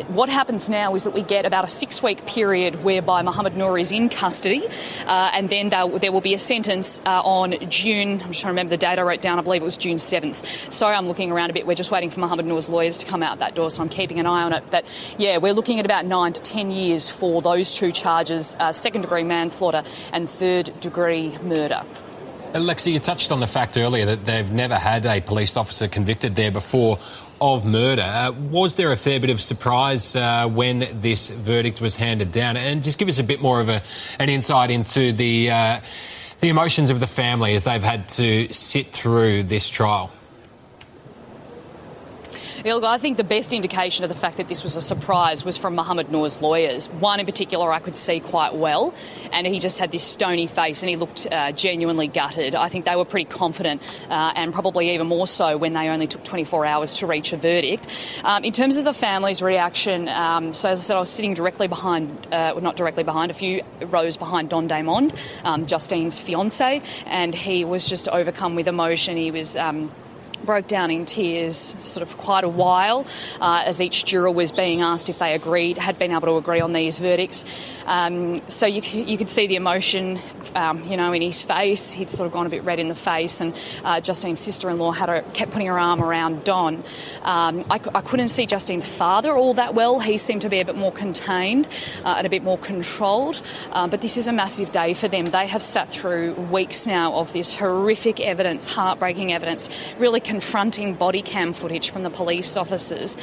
What happens now is that we get about a 6-week period whereby Mohammed Noor is in custody, and then there will be a sentence on June, I'm trying to remember the date I wrote down, I believe it was June 7th. Sorry, I'm looking around a bit. We're just waiting for Mohammed Noor's lawyers to come out that door, so I'm keeping an eye on it. But, yeah, we're looking at about 9 to 10 years for those two charges, second-degree manslaughter and third-degree murder. Alexa, you touched on the fact earlier that they've never had a police officer convicted there before of murder. Was there a fair bit of surprise when this verdict was handed down? And just give us a bit more of an insight into the emotions of the family as they've had to sit through this trial. Yeah, look, I think the best indication of the fact that this was a surprise was from Mohammed Noor's lawyers. One in particular I could see quite well, and he just had this stony face and he looked genuinely gutted. I think they were pretty confident, and probably even more so when they only took 24 hours to reach a verdict. In terms of the family's reaction, so as I said, I was sitting directly behind, not directly behind, a few rows behind Don Damond, Justine's fiancé, and he was just overcome with emotion. He was broke down in tears sort of quite a while as each juror was being asked if they had been able to agree on these verdicts. So you could see the emotion, in his face. He'd sort of gone a bit red in the face, and Justine's sister-in-law kept putting her arm around Don. I couldn't see Justine's father all that well. He seemed to be a bit more contained and a bit more controlled. But this is a massive day for them. They have sat through weeks now of this horrific evidence, heartbreaking evidence, really confronting body cam footage from the police officers.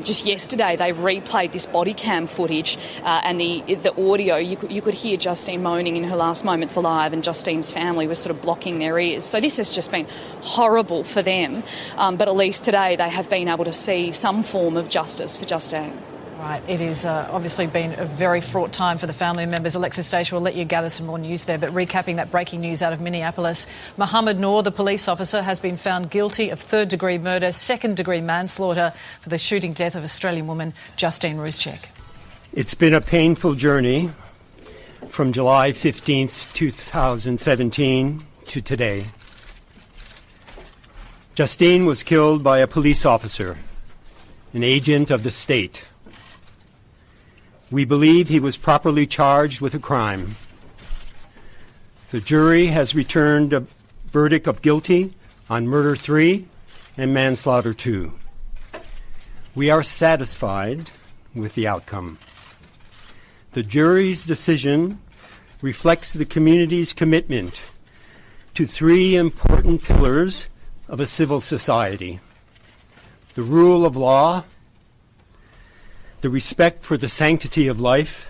Just yesterday they replayed this body cam footage and the audio. You could hear Justine moaning in her last moments alive, and Justine's family was sort of blocking their ears. So this has just been horrible for them. But at least today they have been able to see some form of justice for Justine. Right, it has obviously been a very fraught time for the family members. Alexis Station will let you gather some more news there, but recapping that breaking news out of Minneapolis, Mohammed Noor, the police officer, has been found guilty of third-degree murder, second-degree manslaughter for the shooting death of Australian woman Justine Ruszczyk. It's been a painful journey from July 15th, 2017 to today. Justine was killed by a police officer, an agent of the state. We believe he was properly charged with a crime. The jury has returned a verdict of guilty on murder 3 and manslaughter 2. We are satisfied with the outcome. The jury's decision reflects the community's commitment to 3 important pillars of a civil society: the rule of law, the respect for the sanctity of life,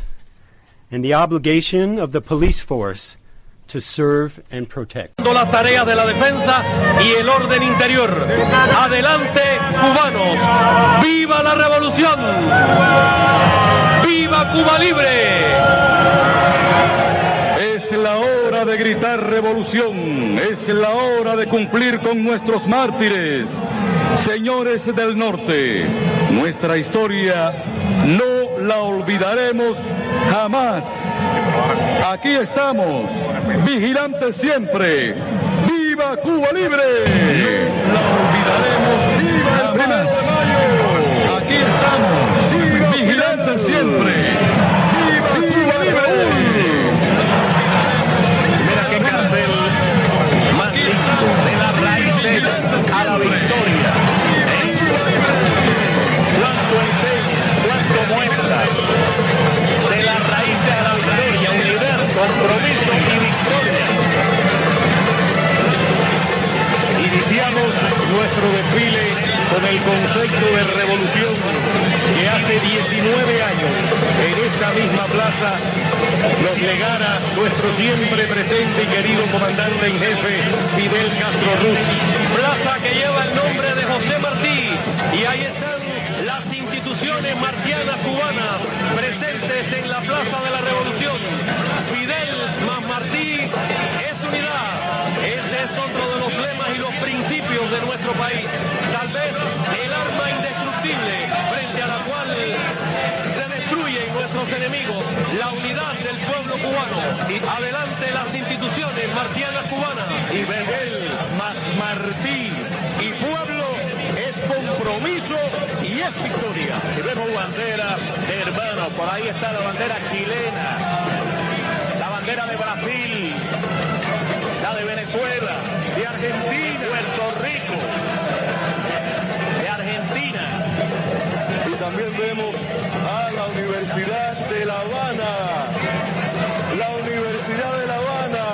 and the obligation of the police force to serve and protect. La tarea de la defensa y el orden interior. Adelante, cubanos. ¡Viva la revolución! ¡Viva Cuba libre! Es la hora de gritar revolución. Es la hora de cumplir con nuestros mártires. Señores del norte, nuestra historia no la olvidaremos jamás. Aquí estamos, vigilantes siempre. ¡Viva Cuba Libre! La olvidaremos jamás. Aquí estamos, vigilantes siempre. ¡Viva Cuba Libre! Mira qué cartel más lindo, de las raíces a la victoria. Cuánto enseña, cuánto muestra, de las raíces a la victoria, unidad, compromiso y victoria. Iniciamos nuestro desfile con el concepto de revolución que hace 19 años en esta misma plaza nos legara nuestro siempre presente y querido comandante en jefe Fidel Castro Ruz. Plaza que lleva el nombre de José Martí y ahí están las instituciones martianas cubanas presentes en la Plaza de la Revolución. Fidel más Martí es unidad. Ese es otro de los lemas y los principios de nuestro país. Tal vez el arma indestructible frente a la cual se destruyen nuestros enemigos. La unidad del pueblo cubano. Y adelante las instituciones martianas cubanas. Y Fidel más Martí y pueblo es compromiso y es victoria. Si vemos bandera, hermanos, por ahí está la bandera chilena, la bandera de Brasil, la de Venezuela, de Argentina, Puerto Rico, de Argentina. Y también vemos a la Universidad de La Habana, la Universidad de La Habana.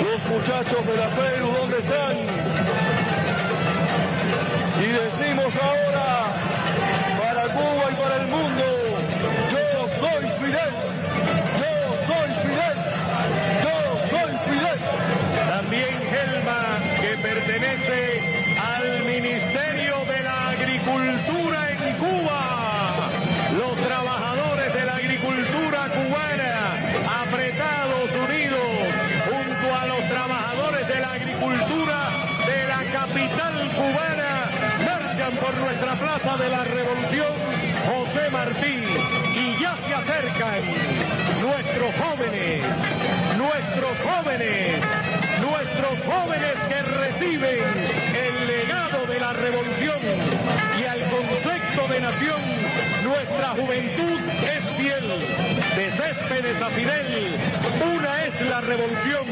Los muchachos de la FEU, ¿dónde están? Y decimos ahora, para Cuba y para el mundo, yo soy Fidel, yo soy Fidel, yo soy Fidel. También Helma, que pertenece al Ministerio de la Agricultura en Cuba. Los trabajadores de la agricultura cubana, apretados, unidos, junto a los trabajadores de la agricultura de la capital cubana, marchan por nuestra Plaza de la Revolución José Martí y ya se acercan nuestros jóvenes, que reciben el legado de la revolución y al concepto de nación. Nuestra juventud es fiel, de Céspedes a Fidel, una es la revolución.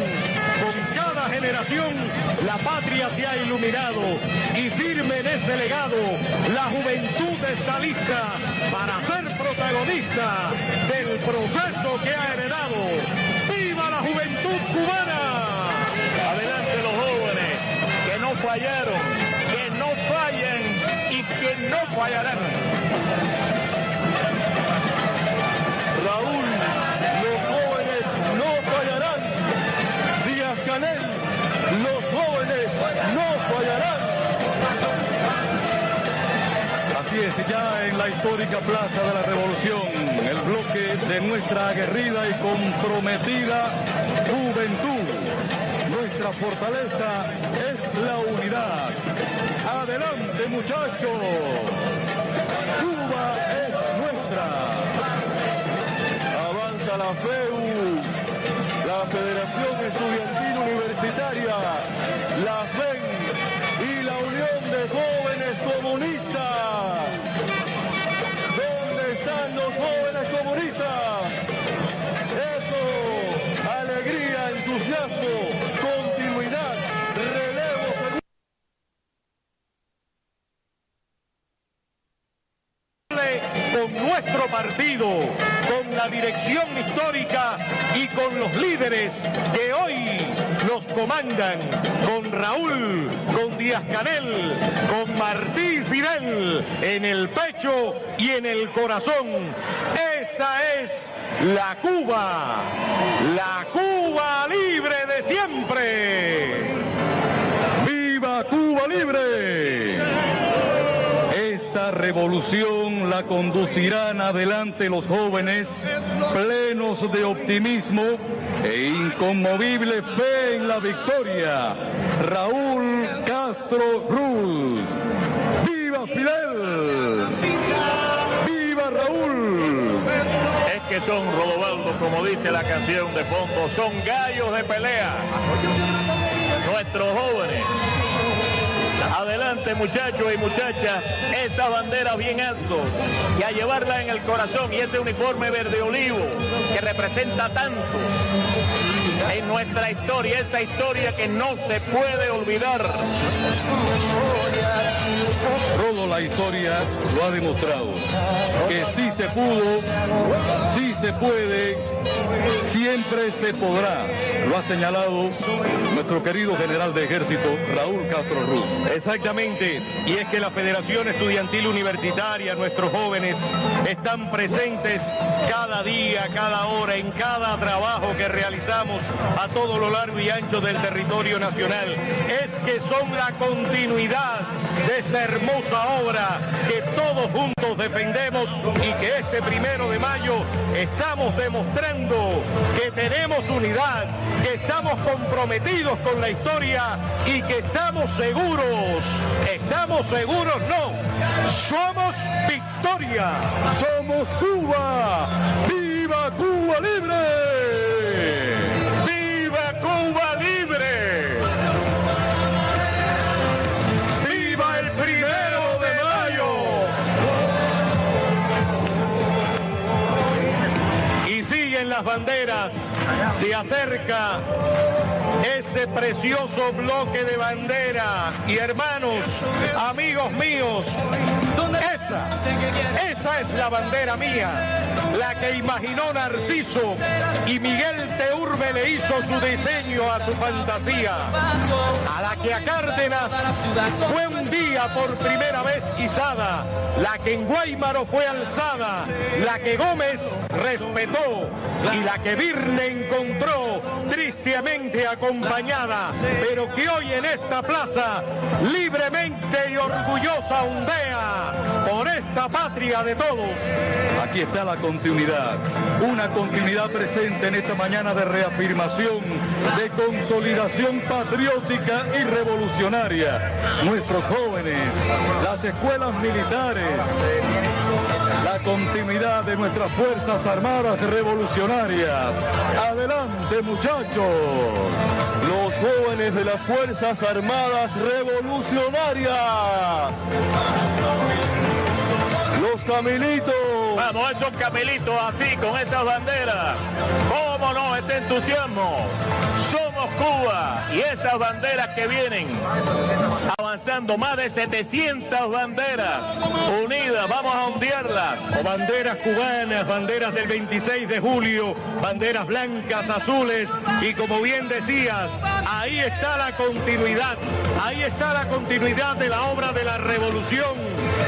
Con cada generación la patria se ha iluminado y firme en ese legado la juventud está lista para ser protagonista del proceso que ha heredado. ¡Viva la juventud cubana! Adelante los jóvenes que no fallaron, que no fallen y que no fallarán. Raúl, los jóvenes no fallarán. Díaz-Canel, los jóvenes no fallarán. Así es, ya en la histórica Plaza de la Revolución, el bloque de nuestra aguerrida y comprometida juventud. Nuestra fortaleza es la unidad. Adelante, muchachos. Cuba es nuestra. Avanza la FEU, la Federación Estudiantil Universitaria, la FEN y la Unión de Jóvenes Comunistas. ¿Dónde están los jóvenes comunistas? Eso, alegría, entusiasmo, continuidad, relevo seguro. Con nuestro partido, con la dirección histórica y con los líderes que hoy nos comandan, con Raúl, con Díaz-Canel, con Martí y Fidel en el pecho y en el corazón. Esta es la Cuba libre de siempre. ¡Viva Cuba libre! Esta revolución la conducirán adelante los jóvenes, plenos de optimismo e inconmovible fe en la victoria. Raúl Castro Ruz. ¡Viva Fidel! ¡Viva Raúl! que son, Rodovaldo, como dice la canción de fondo, son gallos de pelea. Nuestros jóvenes. Adelante, muchachos y muchachas, esa bandera bien alto y a llevarla en el corazón, y ese uniforme verde olivo que representa tanto en nuestra historia, esa historia que no se puede olvidar. Rodo, la historia lo ha demostrado, que sí se pudo, sí se puede, siempre se podrá. Lo ha señalado nuestro querido general de ejército, Raúl Castro Ruz. Exactamente, y es que la Federación Estudiantil Universitaria, nuestros jóvenes, están presentes cada día, cada hora, en cada trabajo que realizamos a todo lo largo y ancho del territorio nacional. Es que son la continuidad de esta hermosa obra que todos juntos defendemos, y que este 1 de mayo estamos demostrando que tenemos unidad, que estamos comprometidos con la historia y que estamos seguros no, somos victoria, ¡Somos Cuba! ¡Viva Cuba Libre! ¡Viva Cuba Libre! ¡Viva el 1 de mayo! Y siguen las banderas, se acerca ese precioso bloque de bandera, y hermanos, amigos míos, esa es la bandera mía, la que imaginó Narciso, y Miguel Teurbe le hizo su diseño a su fantasía, a la que a Cárdenas fue un día por primera vez izada, la que en Guáimaro fue alzada, la que Gómez respetó y la que Virne encontró tristemente acompañada, pero que hoy en esta plaza libremente y orgullosa ondea por esta patria de todos. Aquí está la continuidad, una continuidad presente en esta mañana de reafirmación, de consolidación patriótica y revolucionaria. Nuestros jóvenes, las escuelas militares, la continuidad de nuestras Fuerzas Armadas Revolucionarias. Adelante, muchachos, los jóvenes de las Fuerzas Armadas Revolucionarias. Los camelitos. Vamos, esos camelitos así, con esas banderas. ¿Cómo no? Ese entusiasmo. Somos Cuba, y esas banderas que vienen avanzando, más de 700 banderas unidas, vamos a ondearlas. O banderas cubanas, banderas del 26 de julio, banderas blancas, azules, y como bien decías, ahí está la continuidad, de la obra de la revolución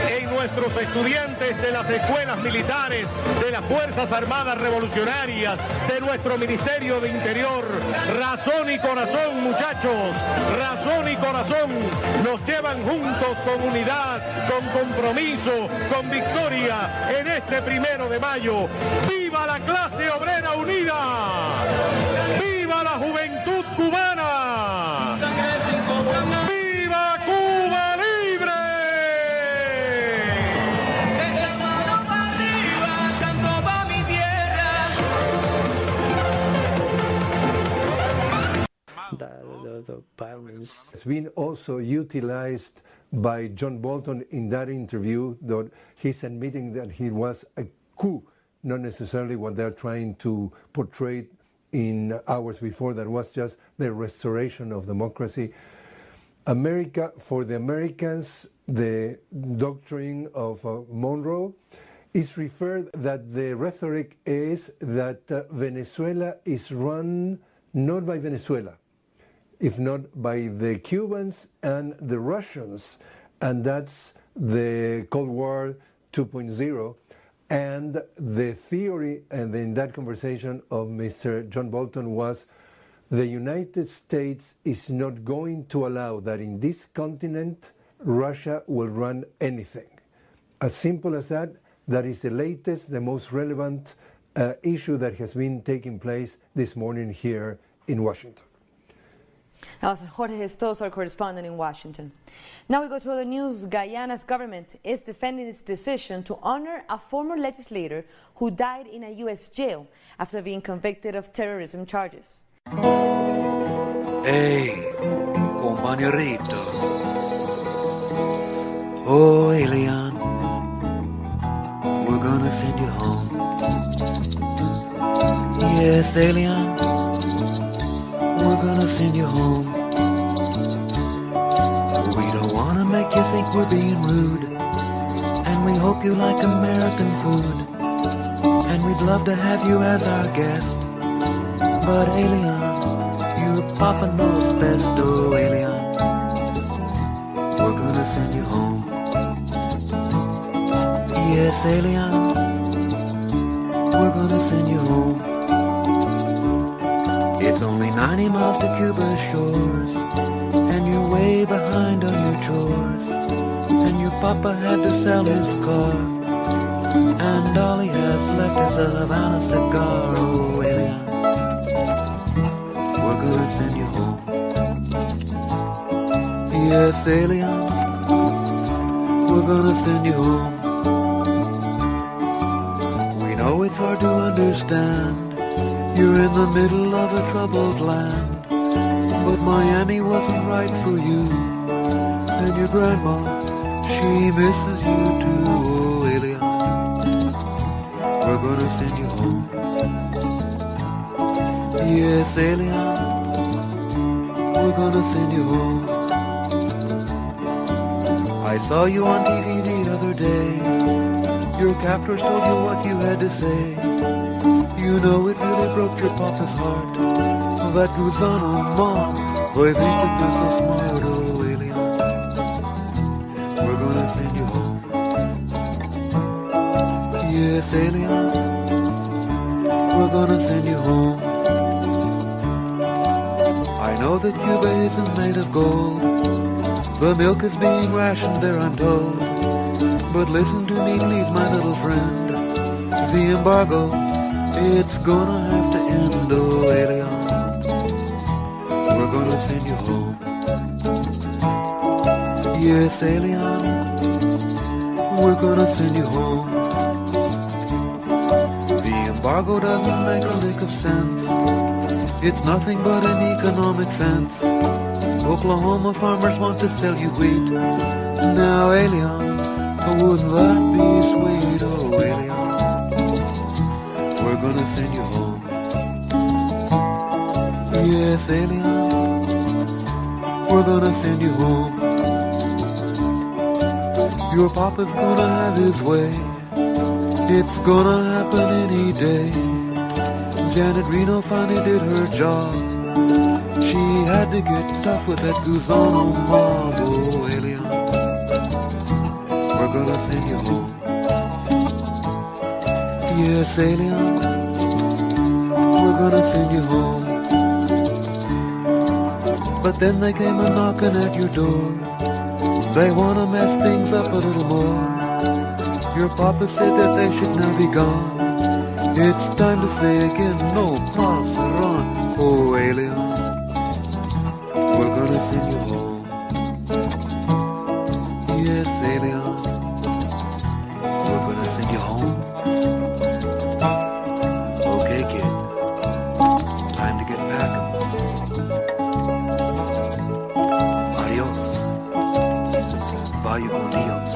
en nuestros estudiantes de las escuelas militares, de las Fuerzas Armadas Revolucionarias, de nuestro Ministerio de Interior. Razón y corazón, muchachos, razón y corazón nos llevan juntos con unidad, con compromiso, con victoria en este 1 de mayo. ¡Viva la clase obrera unida! ¡Viva la juventud cubana! ¡Viva Cuba Libre! The violence has been also utilized by John Bolton in that interview, that he's admitting that he was a coup, not necessarily what they're trying to portray in hours before. That was just the restoration of democracy. America, for the Americans, the doctrine of Monroe is referred that the rhetoric is that Venezuela is run not by Venezuela, if not by the Cubans and the Russians, and that's the Cold War 2.0. And the theory, and in that conversation of Mr. John Bolton, was the United States is not going to allow that in this continent Russia will run anything. As simple as that. That is the latest, the most relevant issue that has been taking place this morning here in Washington. That was Jorge Estos, our correspondent in Washington. Now we go to other news. Guyana's government is defending its decision to honor a former legislator who died in a U.S. jail after being convicted of terrorism charges. Hey, compañerito. Oh, alien, we're gonna send you home. Yes, alien, we're gonna send you home. We don't wanna make you think we're being rude, and we hope you like American food, and we'd love to have you as our guest. But alien, your papa knows best, oh alien, we're gonna send you home. Yes, alien, we're gonna send you home. It's only 90 miles to Cuba's shores, and you're way behind on your chores, and your papa had to sell his car, and all he has left is a Havana cigar, oh alien, we're gonna send you home. Yes, alien, we're gonna send you home. We know it's hard to understand, you're in the middle of a troubled land, but Miami wasn't right for you, and your grandma, she misses you too, oh alien, we're gonna send you home. Yes, alien, we're gonna send you home. I saw you on TV the other day, your captors told you what you had to say. You know it really broke your papa's heart, that Guzano mom, I think that they're so smart, oh alien, we're gonna send you home. Yes, alien, we're gonna send you home. I know that Cuba isn't made of gold, the milk is being rationed there I'm told, but listen to me please my little friend, the embargo, it's gonna have to end, oh alien, we're gonna send you home. Yes, alien, we're gonna send you home. The embargo doesn't make a lick of sense, it's nothing but an economic fence. Oklahoma farmers want to sell you wheat. Now, alien, wouldn't that be sweet? Oh, alien, we're gonna send you home. Yes, alien, we're gonna send you home. Your papa's gonna have his way, it's gonna happen any day. Janet Reno finally did her job, she had to get tough with that Guzano mob, oh alien, we're gonna send you home. Yes, alien, we're gonna send you home. But then they came a-knocking at your door, they wanna mess things up a little more. Your papa said that they should now be gone, it's time to say again, no mas serán, oh alien, we're gonna send you home. Yes, alien, we're gonna send you home. Okay, kid, time to get packing. Adios, vaya con Dios.